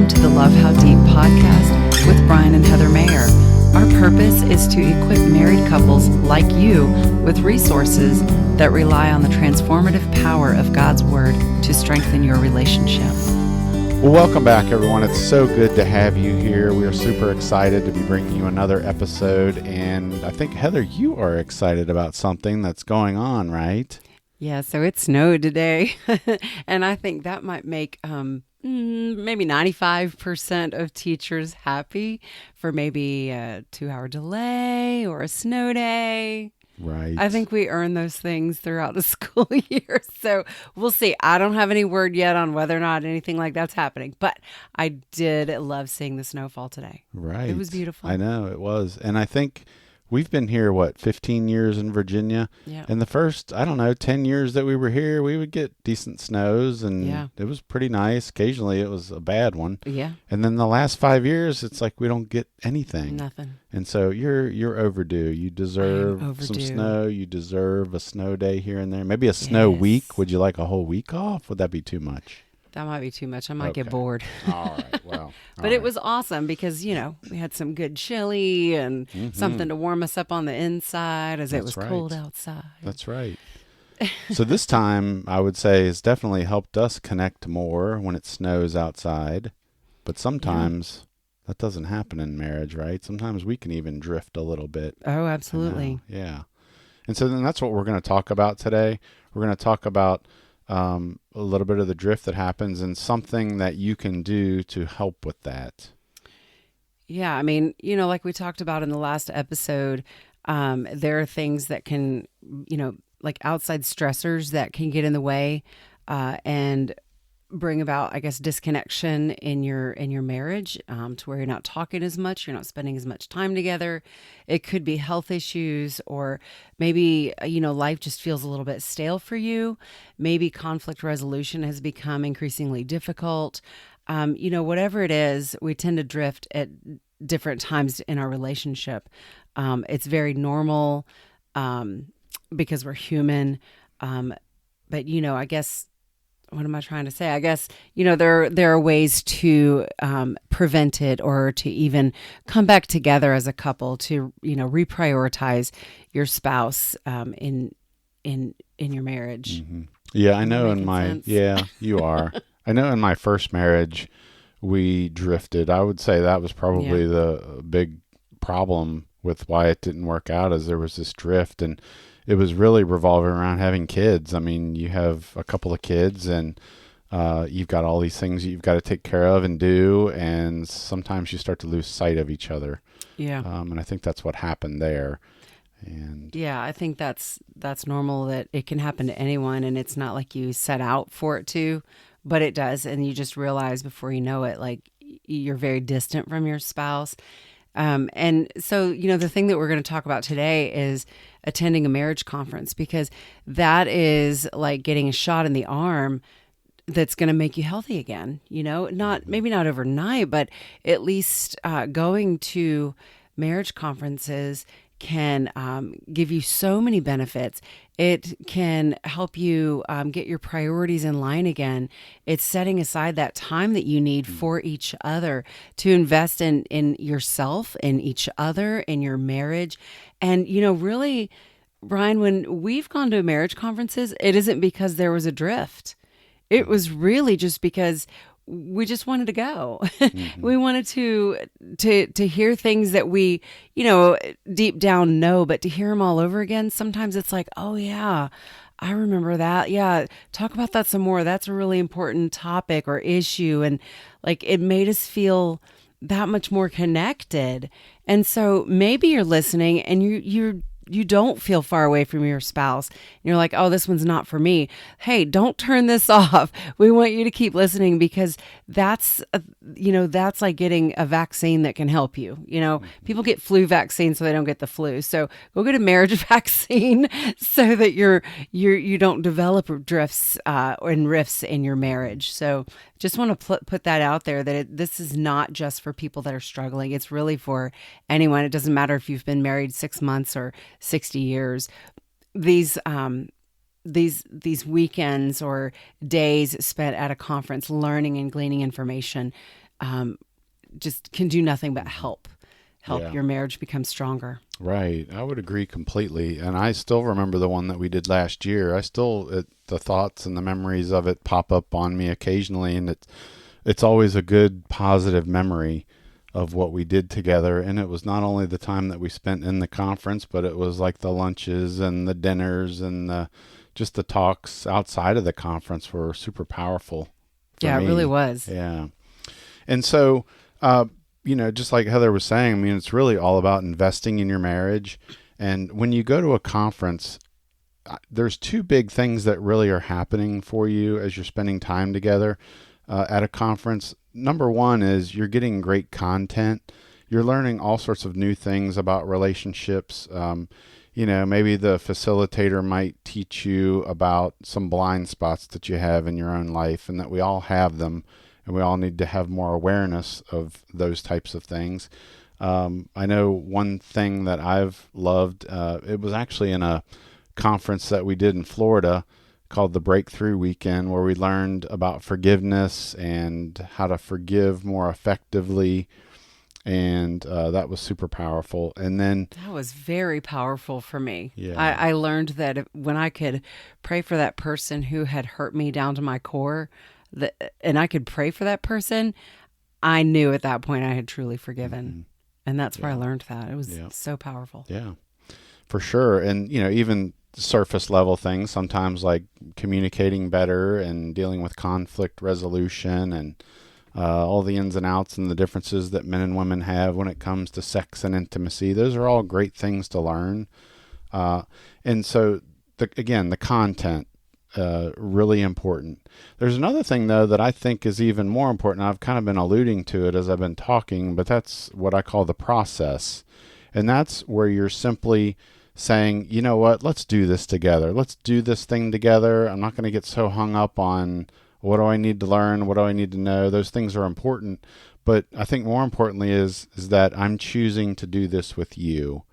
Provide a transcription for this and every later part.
Welcome to the Love How Deep podcast with Brian and Heather Mayer. Our purpose is to equip married couples like you with resources that rely on the transformative power of God's Word to strengthen your relationship. Well, welcome back, everyone. It's so good to have you here. We are super excited to be bringing you another episode. And I think, Heather, you are excited about something that's going on, right? Yeah, so it snowed today. And I think that might make maybe 95% of teachers happy for maybe a 2-hour delay or a snow day. Right. I think we earn those things throughout the school year. So we'll see. I don't have any word yet on whether or not anything like that's happening, but I did love seeing the snowfall today. Right. It was beautiful. I know it was. And I think we've been here, 15 years in Virginia? Yeah. And the first, 10 years that we were here, we would get decent snows and It was pretty nice. Occasionally it was a bad one. Yeah. And then the last 5 years, it's like we don't get anything. Nothing. And so you're overdue. You deserve some overdue. snow. You deserve a snow day here and there. Maybe a snow week. Would you like a whole week off? Would that be too much? That might be too much. I might get bored. All right. Well, but it was awesome because, we had some good chili and something to warm us up on the inside as it was cold outside. That's right. So this time, I would say, has definitely helped us connect more when it snows outside. But sometimes that doesn't happen in marriage, right? Sometimes we can even drift a little bit. Oh, absolutely. Yeah. And so then that's what we're going to talk about today. We're going to talk about a little bit of the drift that happens and something that you can do to help with that. Yeah, I mean, like we talked about in the last episode, there are things that can, like outside stressors that can get in the way and bring about, I guess, disconnection in your marriage to where you're not talking as much, you're not spending as much time together. It could be health issues, or maybe, life just feels a little bit stale for you. Maybe conflict resolution has become increasingly difficult. Whatever it is, we tend to drift at different times in our relationship. It's very normal because we're human. But, I guess, what am I trying to say? I guess, there are ways to prevent it or to even come back together as a couple to, reprioritize your spouse in your marriage. Mm-hmm. Yeah, I know you are. I know in my first marriage, we drifted. I would say that was probably the big problem with why it didn't work out, is there was this drift, and it was really revolving around having kids. I mean, you have a couple of kids and you've got all these things you've got to take care of and do, and sometimes you start to lose sight of each other. Yeah. And I think that's what happened there. And yeah, I think that's normal, that it can happen to anyone, and it's not like you set out for it to, but it does, and you just realize before you know it, like, you're very distant from your spouse. And so, the thing that we're going to talk about today is attending a marriage conference, because that is like getting a shot in the arm that's going to make you healthy again, maybe not overnight, but at least going to marriage conferences can give you so many benefits. It can help you get your priorities in line again. It's setting aside that time that you need for each other to invest in yourself, in each other, in your marriage. And, really, Brian, when we've gone to marriage conferences, it isn't because there was a drift. It was really just because we just wanted to go. We wanted to hear things that we, deep down know, but to hear them all over again, sometimes it's like, oh yeah, I remember that. Yeah. Talk about that some more. That's a really important topic or issue. And like, it made us feel that much more connected. And so maybe you're listening and you don't feel far away from your spouse. And you're like, oh, this one's not for me. Hey, don't turn this off. We want you to keep listening, because that's like getting a vaccine that can help you. People get flu vaccines so they don't get the flu. So go get a marriage vaccine so that you don't develop drifts and rifts in your marriage. So just want to put that out there, that this is not just for people that are struggling. It's really for anyone. It doesn't matter if you've been married 6 months or 60 years. These weekends or days spent at a conference learning and gleaning information just can do nothing but Mhm. help Yeah. your marriage become stronger. Right. I would agree completely. And I still remember the one that we did last year. The thoughts and the memories of it pop up on me occasionally. And it's always a good, positive memory of what we did together. And it was not only the time that we spent in the conference, but it was like the lunches and the dinners and just the talks outside of the conference were super powerful for Yeah, it really me. was. Yeah. And so, uh, just like Heather was saying, I mean, it's really all about investing in your marriage. And when you go to a conference, there's two big things that really are happening for you as you're spending time together at a conference. Number one is you're getting great content. You're learning all sorts of new things about relationships. Maybe the facilitator might teach you about some blind spots that you have in your own life and that we all have them and we all need to have more awareness of those types of things. I know one thing that I've loved, it was actually in a conference that we did in Florida called the Breakthrough Weekend, where we learned about forgiveness and how to forgive more effectively. And that was super powerful. And then, That was very powerful for me. yeah, I learned that when I could pray for that person who had hurt me down to my core, and I could pray for that person, I knew at that point I had truly forgiven. hmm And that's where I yeah, learned that. It was yeah, so powerful. yeah, for sure. And, even surface level things, sometimes like communicating better and dealing with conflict resolution and all the ins and outs and the differences that men and women have when it comes to sex and intimacy. Those are all great things to learn. Uh, and so, again, the content, really important. There's another thing, though, that I think is even more important. I've kind of been alluding to it as I've been talking, but that's what I call the process. And that's where you're simply saying, you know what, let's do this together. Let's do this thing together. I'm not going to get so hung up on what do I need to learn? What do I need to know? Those things are important. But I think more importantly is that I'm choosing to do this with you.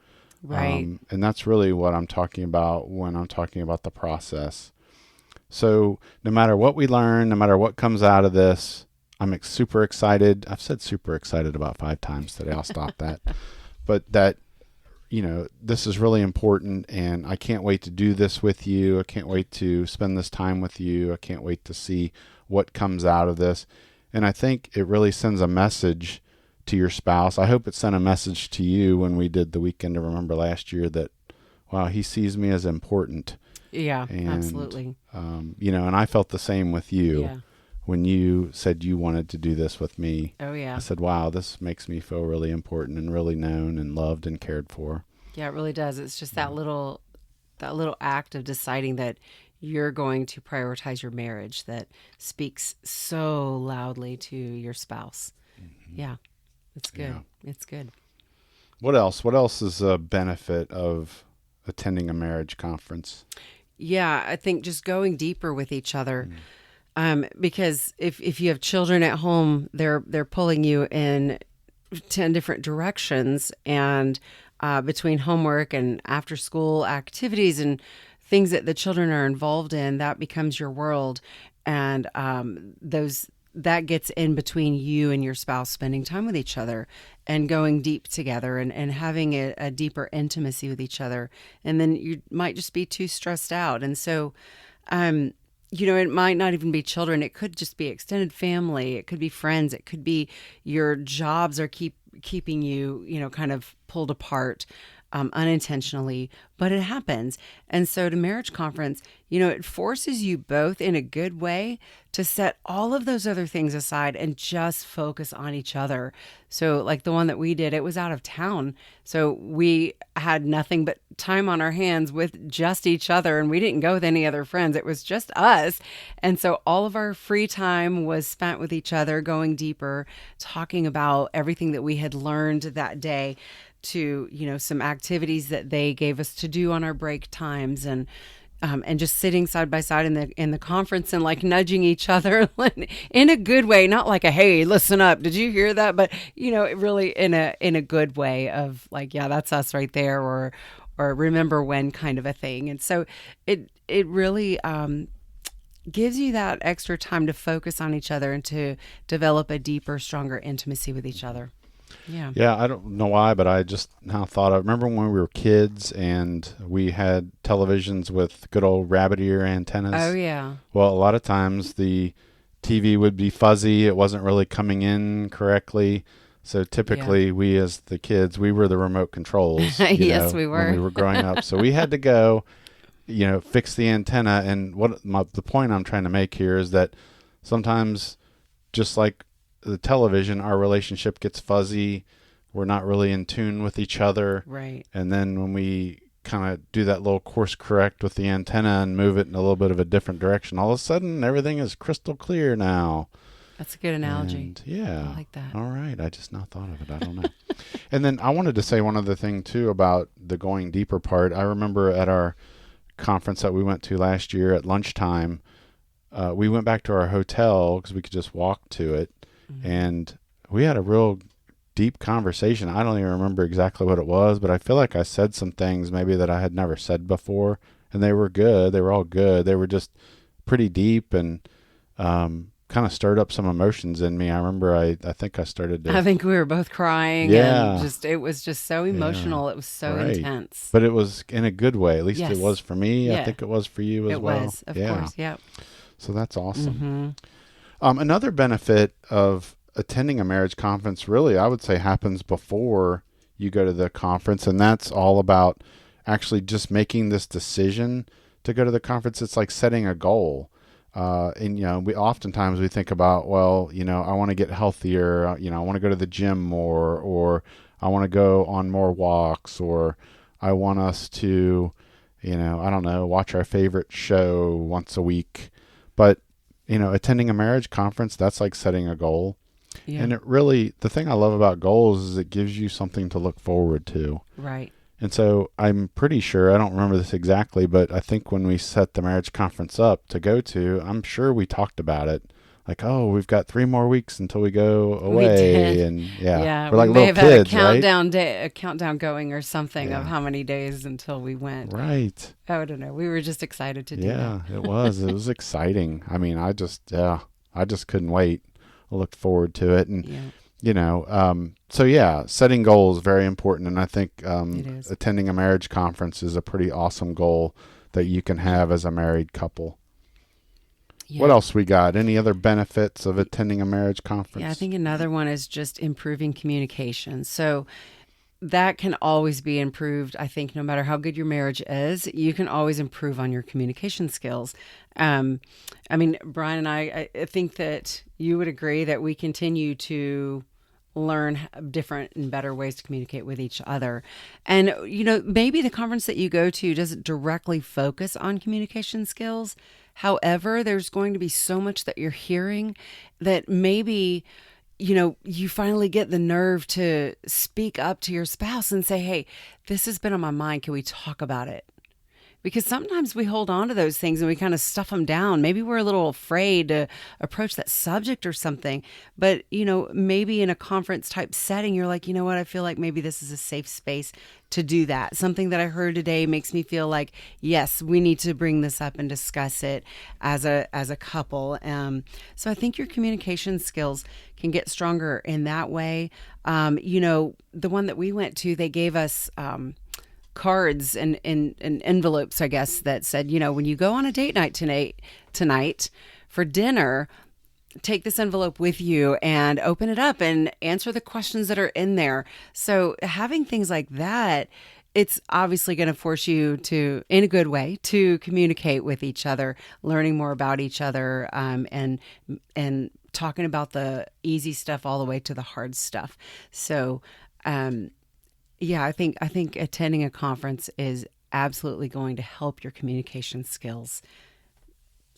Right. And that's really what I'm talking about when I'm talking about the process. So no matter what we learn, no matter what comes out of this, I'm super excited. I've said super excited about 5 times today. I'll stop that. But that, this is really important and I can't wait to do this with you. I can't wait to spend this time with you. I can't wait to see what comes out of this. And I think it really sends a message to your spouse. I hope it sent a message to you when we did the Weekend to Remember last year that, wow, he sees me as important. Yeah, And, absolutely. and I felt the same with you Yeah. when you said you wanted to do this with me. Oh, I yeah. said, wow, this makes me feel really important and really known and loved and cared for. Yeah, it really does. It's just Yeah. that little act of deciding that you're going to prioritize your marriage that speaks so loudly to your spouse. Mhm. Yeah, it's good. Yeah. It's good. What else? What else is a benefit of attending a marriage conference? Yeah, I think just going deeper with each other. Mm. Because if you have children at home, they're pulling you in 10 different directions, and between homework and after school activities and things that the children are involved in, that becomes your world. And those that gets in between you and your spouse spending time with each other and going deep together and having a deeper intimacy with each other. And then you might just be too stressed out. And so, um, it might not even be children. It could just be extended family. It could be friends. It could be your jobs are keeping you, kind of pulled apart unintentionally, but it happens. And so to marriage conference, it forces you both in a good way to set all of those other things aside and just focus on each other. So like the one that we did, it was out of town. So we had nothing but time on our hands with just each other, and we didn't go with any other friends. It was just us. And so all of our free time was spent with each other, going deeper, talking about everything that we had learned that day, to some activities that they gave us to do on our break times, and just sitting side by side in the conference and like nudging each other in a good way, not like a hey, listen up, did you hear that, but really in a good way of like, yeah, that's us right there, or remember when kind of a thing. And so it really gives you that extra time to focus on each other and to develop a deeper, stronger intimacy with each other. Yeah. Yeah, I don't know why, but I just now thought of, remember when we were kids and we had televisions with good old rabbit ear Oh, antennas? yeah. Well, a lot of times the TV would be fuzzy. It wasn't really coming in correctly. So Yeah. typically we as the kids, we were the remote controls, Yes, we when we were. were growing up. So we had to go, fix the antenna. And the point I'm trying to make here is that sometimes, just like the television, our relationship gets fuzzy. We're not really in tune with each other. Right. And then when we kind of do that little course correct with the antenna and move it in a little bit of a different direction, all of a sudden everything is crystal clear now. That's a good analogy. And yeah. I like that. All right. I just now thought of it. I don't know. And then I wanted to say one other thing too about the going deeper part. I remember at our conference that we went to last year at lunchtime, we went back to our hotel because we could just walk to it. Mm-hmm. And we had a real deep conversation. I don't even remember exactly what it was, but I feel like I said some things maybe that I had never said before, and they were good. They were all good. They were just pretty deep and kind of stirred up some emotions in me. I remember I think I started to. I think we were both crying, Yeah. and it was just so emotional. Yeah. It was so Right. intense. But it was in a good way. At least Yes. it was for me. Yeah. I think it was for you as well. It was, of Yeah. course. Yeah. So that's awesome. Mm-hmm. Another benefit of attending a marriage conference, really, I would say, happens before you go to the conference, and that's all about actually just making this decision to go to the conference. It's like setting a goal. And we oftentimes we think about, well, I want to get healthier. I want to go to the gym more, or I want to go on more walks, or I want us to, I don't know, watch our favorite show once a week. But attending a marriage conference, that's like setting a goal. Yeah. And the thing I love about goals is it gives you something to look forward to. Right. And so I'm pretty sure, I don't remember this exactly, but I think when we set the marriage conference up to go to, I'm sure we talked about it. Like, oh, we've got 3 more weeks until we go away. We did. And yeah, We we're like may little have kids, had right? a countdown going or something Yeah. of how many days until we went. Right. I don't know. We were just excited to do that. Yeah, it was. It was exciting. I mean, I just couldn't wait. I looked forward to it. And, so yeah, setting goals is very important. And I think It is. attending a marriage conference is a pretty awesome goal that you can have as a married couple. Yeah. What else we got? Any other benefits of attending a marriage conference? Yeah, I think another one is just improving communication. So that can always be improved. I think no matter how good your marriage is, you can always improve on your communication skills. I mean, Brian and I think that you would agree that we continue to learn different and better ways to communicate with each other. And, maybe the conference that you go to doesn't directly focus on communication skills. However, there's going to be so much that you're hearing that maybe you finally get the nerve to speak up to your spouse and say, hey, this has been on my mind. Can we talk about it? Because sometimes we hold on to those things and we kind of stuff them down. Maybe we're a little afraid to approach that subject or something. But, maybe in a conference type setting, you're like, you know what? I feel like maybe this is a safe space to do that. Something that I heard today makes me feel like, yes, we need to bring this up and discuss it as a couple. So I think your communication skills can get stronger in that way. The one that we went to, they gave us cards and envelopes, I guess, that said, when you go on a date night tonight for dinner, take this envelope with you and open it up and answer the questions that are in there. So having things like that, it's obviously going to force you to, in a good way, to communicate with each other, learning more about each other, and talking about the easy stuff all the way to the hard stuff. So, yeah, I think attending a conference is absolutely going to help your communication skills.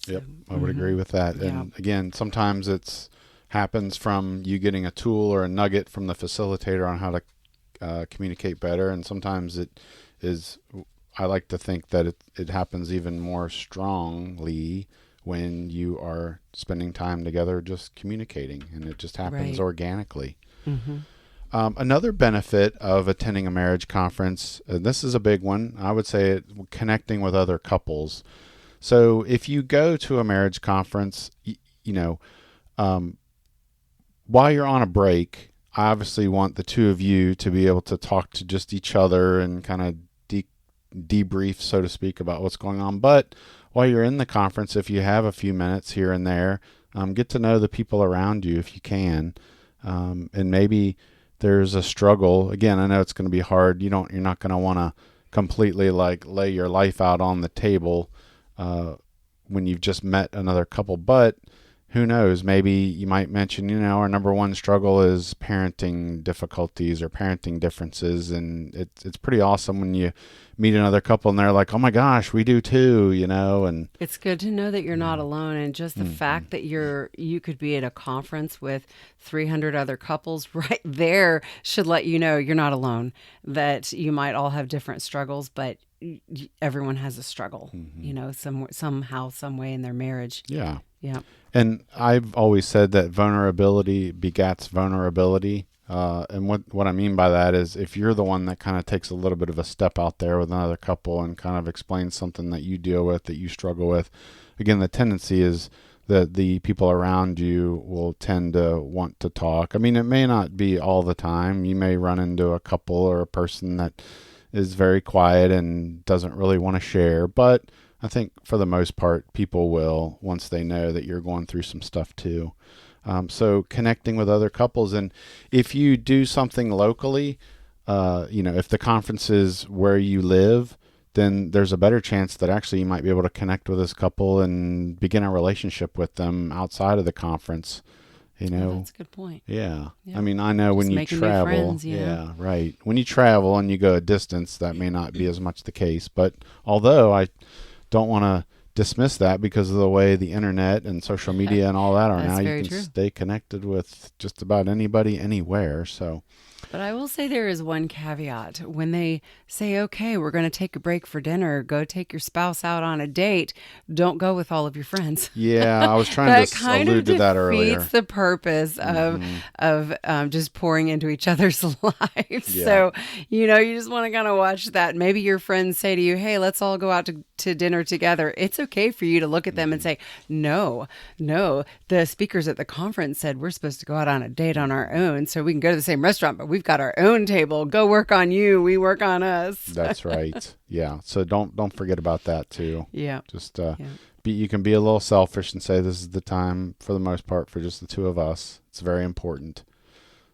So, Yep, I would agree with that. Yeah. And again, sometimes it's happens from you getting a tool or a nugget from the facilitator on how to communicate better, and sometimes it is. I like to think that it happens even more strongly when you are spending time together just communicating, and it just happens Right. organically. Mm-hmm. Another benefit of attending a marriage conference, and this is a big one, I would say connecting with other couples. So if you go to a marriage conference, you know, um, while you're on a break, I obviously want the two of you to be able to talk to just each other and kind of debrief, so to speak, about what's going on. But while you're in the conference, if you have a few minutes here and there, get to know the people around you if you can. And maybe there's a struggle. Again, I know it's going to be hard. You're not going to want to completely like lay your life out on the table when you've just met another couple. But who knows? Maybe you might mention, our number one struggle is parenting difficulties or parenting differences, and it's pretty awesome when you meet another couple and they're like, "Oh my gosh, we do too," and it's good to know that you're not alone, and just the fact that you could be at a conference with 300 other couples right there should let you know you're not alone, that you might all have different struggles, but everyone has a struggle, somehow, some way in their marriage. Yeah. Yeah. And I've always said that vulnerability begats vulnerability. And what I mean by that is if you're the one that kind of takes a little bit of a step out there with another couple and kind of explains something that you deal with, that you struggle with, again, the tendency is that the people around you will tend to want to talk. I mean, it may not be all the time. You may run into a couple or a person that is very quiet and doesn't really want to share, but I think for the most part, people will once they know that you're going through some stuff too. So connecting with other couples, and if you do something locally, if the conference is where you live, then there's a better chance that actually you might be able to connect with this couple and begin a relationship with them outside of the conference. Oh, that's a good point. Yeah. I mean, I know Just when you making new travel, friends, yeah, right. When you travel and you go a distance, that may not be as much the case. But although I don't want to dismiss that because of the way the internet and social media and all that are now, you can stay connected with just about anybody anywhere. So, but I will say there is one caveat. When they say, okay, we're going to take a break for dinner, go take your spouse out on a date, don't go with all of your friends. Yeah, I was trying to allude to that earlier. That kind of defeats the purpose of just pouring into each other's lives. Yeah. So, you just want to kind of watch that. Maybe your friends say to you, hey, let's all go out to dinner together. It's okay for you to look at them and say, no, the speakers at the conference said we're supposed to go out on a date on our own so we can go to the same restaurant, but we've got our own table. Go work on you. We work on us. That's right. Yeah. So don't forget about that too. Yeah. Just you can be a little selfish and say this is the time for the most part for just the two of us. It's very important.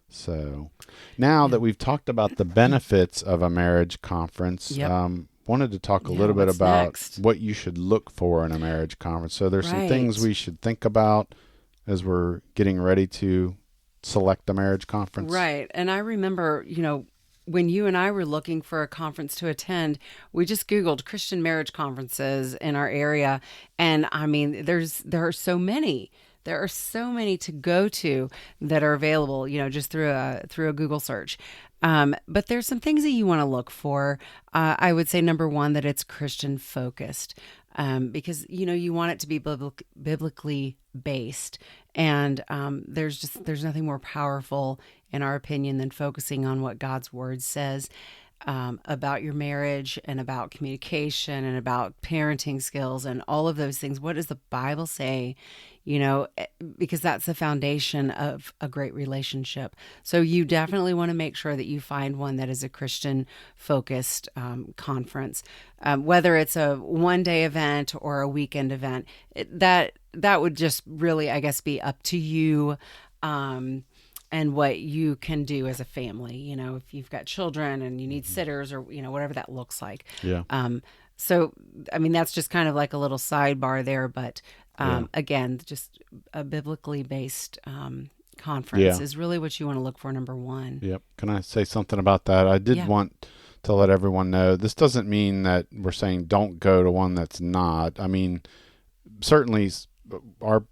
So now that we've talked about the benefits of a marriage conference, wanted to talk a little bit about what you should look for in a marriage conference. So there's some things we should think about as we're getting ready to select a marriage conference. Right. And I remember, when you and I were looking for a conference to attend, we just Googled Christian marriage conferences in our area. And I mean, there are so many. There are so many to go to that are available, just through a Google search. But there's some things that you want to look for. I would say number one, that it's Christian focused, because you want it to be biblically based, and there's nothing more powerful, in our opinion, than focusing on what God's word says about your marriage and about communication and about parenting skills and all of those things. What does the Bible say? Because that's the foundation of a great relationship. So you definitely want to make sure that you find one that is a Christian focused conference, whether it's a one-day event or a weekend event. That would just really, I guess, be up to you. And what you can do as a family, if you've got children and you need sitters or, whatever that looks like. Yeah. So, I mean, that's just kind of like a little sidebar there, but again, just a biblically based conference is really what you want to look for, number one. Yep. Can I say something about that? I did want to let everyone know, this doesn't mean that we're saying don't go to one that's not. I mean, certainly our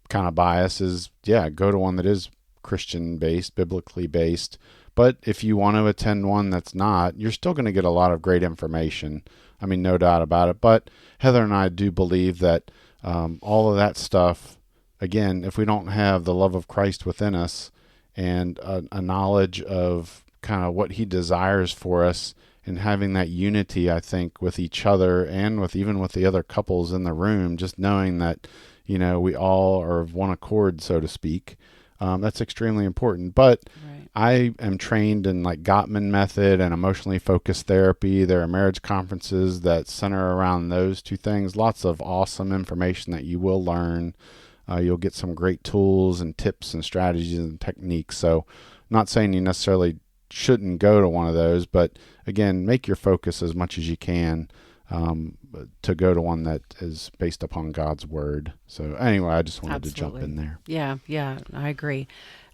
kind of bias is, go to one that is Christian based, biblically based. But if you want to attend one that's not, you're still going to get a lot of great information. I mean, no doubt about it. But Heather and I do believe that all of that stuff, again, if we don't have the love of Christ within us and a knowledge of kind of what he desires for us and having that unity, I think, with each other and with even with the other couples in the room, just knowing that, we all are of one accord, so to speak. That's extremely important. But Right. I am trained in like Gottman method and emotionally focused therapy. There are marriage conferences that center around those two things. Lots of awesome information that you will learn. You'll get some great tools and tips and strategies and techniques. So, not saying you necessarily shouldn't go to one of those, but again, make your focus as much as you can to go to one that is based upon God's word. So anyway, I just wanted to jump in there. Yeah, I agree.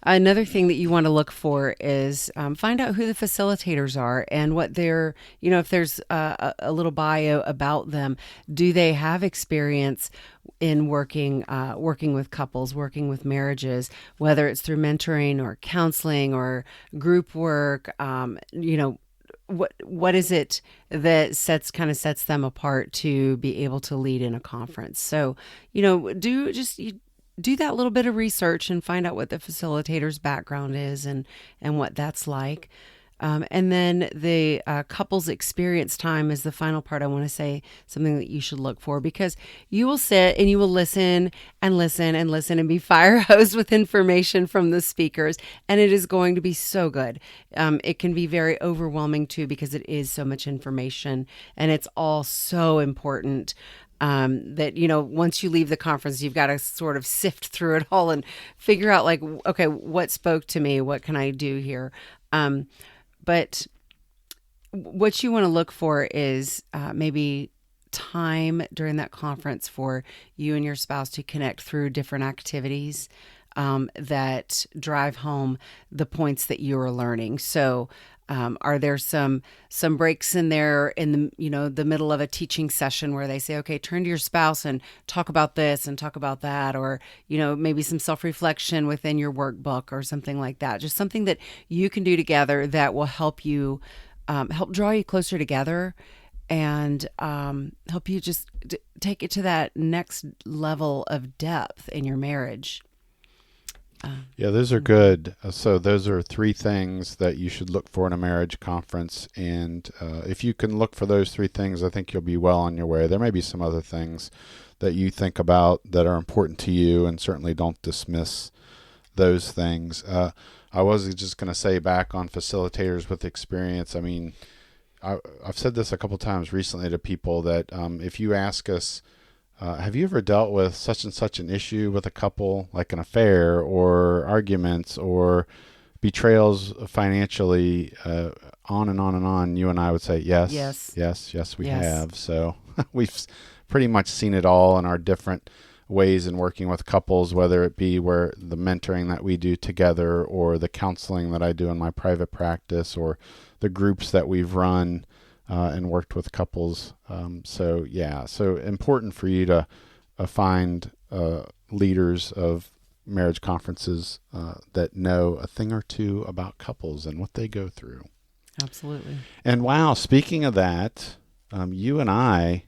Another thing that you want to look for is find out who the facilitators are and what they're, if there's a little bio about them. Do they have experience in working with couples, working with marriages, whether it's through mentoring or counseling or group work? What is it that sets them apart to be able to lead in a conference? So, do that little bit of research and find out what the facilitator's background is and what that's like. And then the couples experience time is the final part. I want to say something that you should look for, because you will sit and you will listen and listen and listen and be fire hosed with information from the speakers. And it is going to be so good. It can be very overwhelming too, because it is so much information and it's all so important. That, once you leave the conference, you've got to sort of sift through it all and figure out like, okay, what spoke to me? What can I do here? But what you want to look for is maybe time during that conference for you and your spouse to connect through different activities that drive home the points that you are learning. So, are there some breaks in there in the middle of a teaching session where they say, okay, turn to your spouse and talk about this and talk about that, or maybe some self-reflection within your workbook or something like that. Just something that you can do together that will help you help draw you closer together and help you just take it to that next level of depth in your marriage. Yeah, those are good. So those are three things that you should look for in a marriage conference. And if you can look for those three things, I think you'll be well on your way. There may be some other things that you think about that are important to you, and certainly don't dismiss those things. I was just going to say, back on facilitators with experience, I mean, I've said this a couple times recently to people that if you ask us, have you ever dealt with such and such an issue with a couple, like an affair or arguments or betrayals financially, on and on and on? You and I would say, yes, we have. So we've pretty much seen it all in our different ways in working with couples, whether it be where the mentoring that we do together or the counseling that I do in my private practice or the groups that we've run and worked with couples. So important for you to find leaders of marriage conferences that know a thing or two about couples and what they go through. Absolutely. And wow, speaking of that, you and I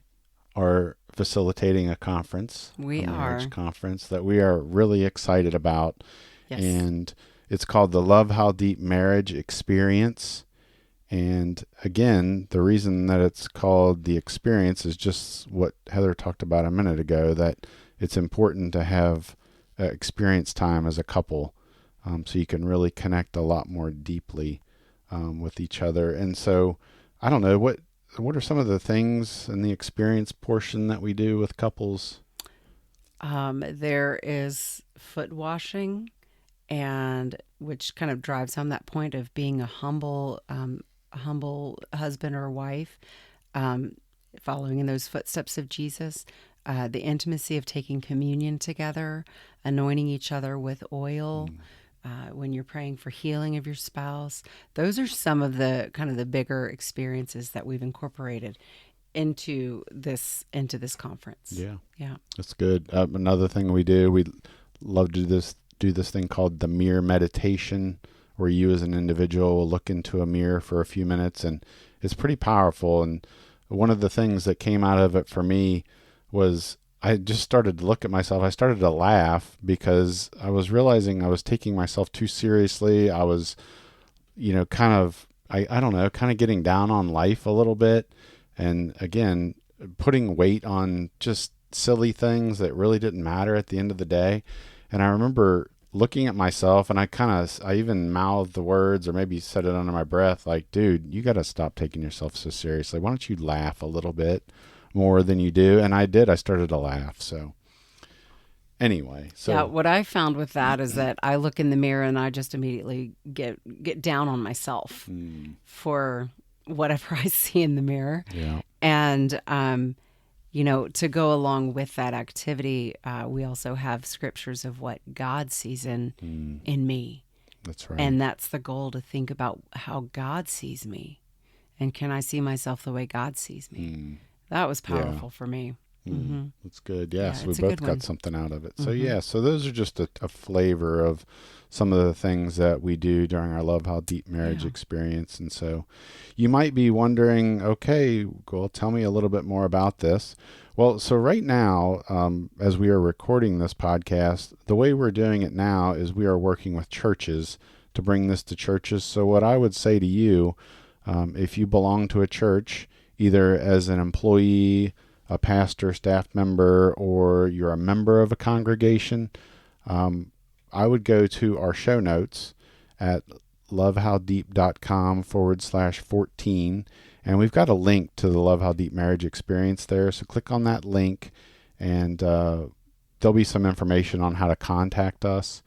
are facilitating a conference, a marriage conference that we are really excited about. Yes. And it's called the Love How Deep Marriage Experience. And again, the reason that it's called the experience is just what Heather talked about a minute ago, that it's important to have experience time as a couple, so you can really connect a lot more deeply with each other. And so, I don't know, what are some of the things in the experience portion that we do with couples? There is foot washing, and which kind of drives home that point of being a humble husband or wife, following in those footsteps of Jesus. The intimacy of taking communion together, anointing each other with oil, when you're praying for healing of your spouse. Those are some of the kind of the bigger experiences that we've incorporated into this conference. Yeah, that's good. Another thing we do, we love to do this thing called the mirror meditation, where you as an individual will look into a mirror for a few minutes, and it's pretty powerful. And one of the things that came out of it for me was I just started to look at myself. I started to laugh because I was realizing I was taking myself too seriously. I was, kind of I don't know, kind of getting down on life a little bit. And again, putting weight on just silly things that really didn't matter at the end of the day. And I remember looking at myself, and I even mouthed the words or maybe said it under my breath, like, dude, you got to stop taking yourself so seriously. Why don't you laugh a little bit more than you do? And I did. I started to laugh. So anyway, yeah, what I found with that is that I look in the mirror and I just immediately get down on myself for whatever I see in the mirror. Yeah. And to go along with that activity, we also have scriptures of what God sees in me. That's right. And that's the goal, to think about how God sees me. And can I see myself the way God sees me? That was powerful for me. Mm-hmm. That's good. Yeah, so we it's a both good got one. something out of it. So so those are just a flavor of some of the things that we do during our Love How Deep Marriage experience. And so you might be wondering, okay, well, tell me a little bit more about this. Well, so right now, as we are recording this podcast, the way we're doing it now is we are working with churches to bring this to churches. So what I would say to you, if you belong to a church, either as an employee, a pastor, staff member, or you're a member of a congregation, I would go to our show notes at lovehowdeep.com/14. And we've got a link to the Love How Deep Marriage Experience there. So click on that link, and there'll be some information on how to contact us.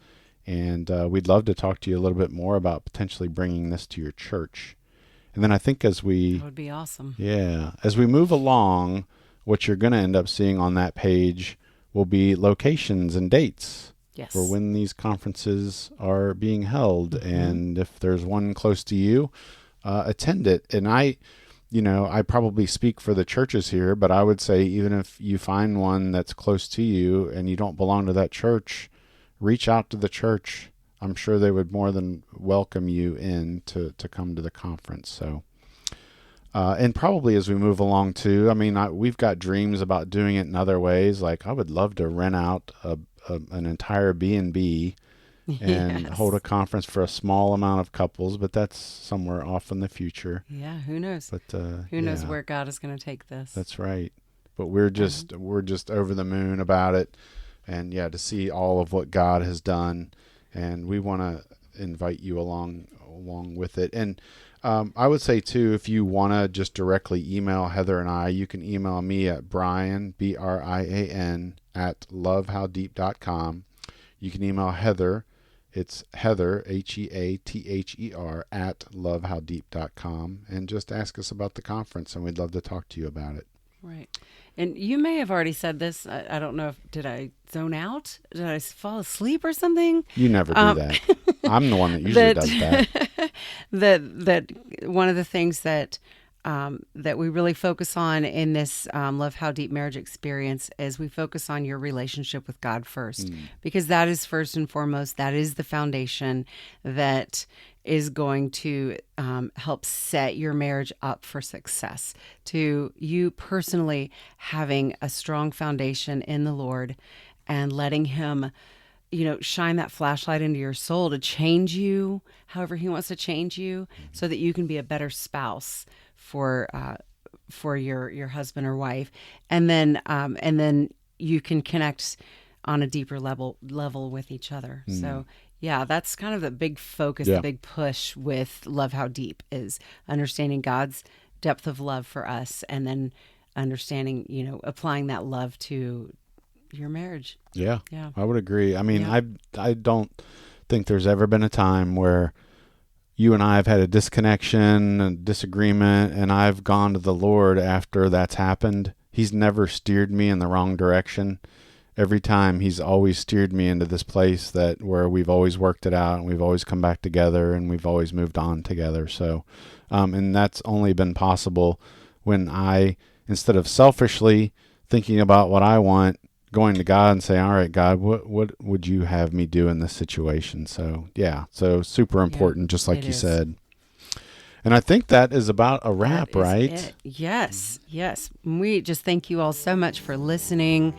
And we'd love to talk to you a little bit more about potentially bringing this to your church. And then I think that would be awesome. Yeah, as we move along, what you're going to end up seeing on that page will be locations and dates for when these conferences are being held. And if there's one close to you, attend it. And I probably speak for the churches here, but I would say even if you find one that's close to you and you don't belong to that church, reach out to the church. I'm sure they would more than welcome you in to come to the conference. So. And probably as we move along too, I mean, we've got dreams about doing it in other ways. Like I would love to rent out an entire B&B and hold a conference for a small amount of couples, but that's somewhere off in the future. Yeah, who knows? But who knows where God is going to take this? That's right. But we're just over the moon about it, and to see all of what God has done, and we want to invite you along with it. And I would say too, if you want to just directly email Heather and I, you can email me at Brian, BRIAN, at lovehowdeep.com. You can email Heather. It's Heather, HEATHER, at lovehowdeep.com, and just ask us about the conference, and we'd love to talk to you about it. Right. And you may have already said this. I don't know did I zone out? Did I fall asleep or something? You never do that. I'm the one that usually does that. that one of the things that we really focus on in this Love How Deep Marriage Experience is we focus on your relationship with God first, because that is first and foremost. That is the foundation that is going to help set your marriage up for success, to you personally having a strong foundation in the Lord and letting Him shine that flashlight into your soul to change you however He wants to change you, so that you can be a better spouse for your husband or wife, and then you can connect on a deeper level with each other. So that's kind of the big focus, the big push with Love How Deep, is understanding God's depth of love for us, and then understanding, applying that love to your marriage. Yeah, I would agree. I mean, I don't think there's ever been a time where you and I have had a disconnection, a disagreement, and I've gone to the Lord after that's happened. He's never steered me in the wrong direction. Every time He's always steered me into this place where we've always worked it out, and we've always come back together, and we've always moved on together. So, and that's only been possible when I, instead of selfishly thinking about what I want, going to God and saying, all right, God, what would you have me do in this situation? So, so super important, just like you said. And I think that is about a wrap, right? It. Yes. We just thank you all so much for listening.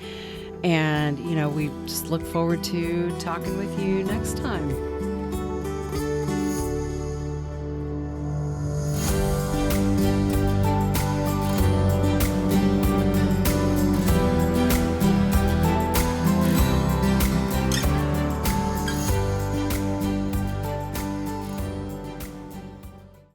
And, we just look forward to talking with you next time.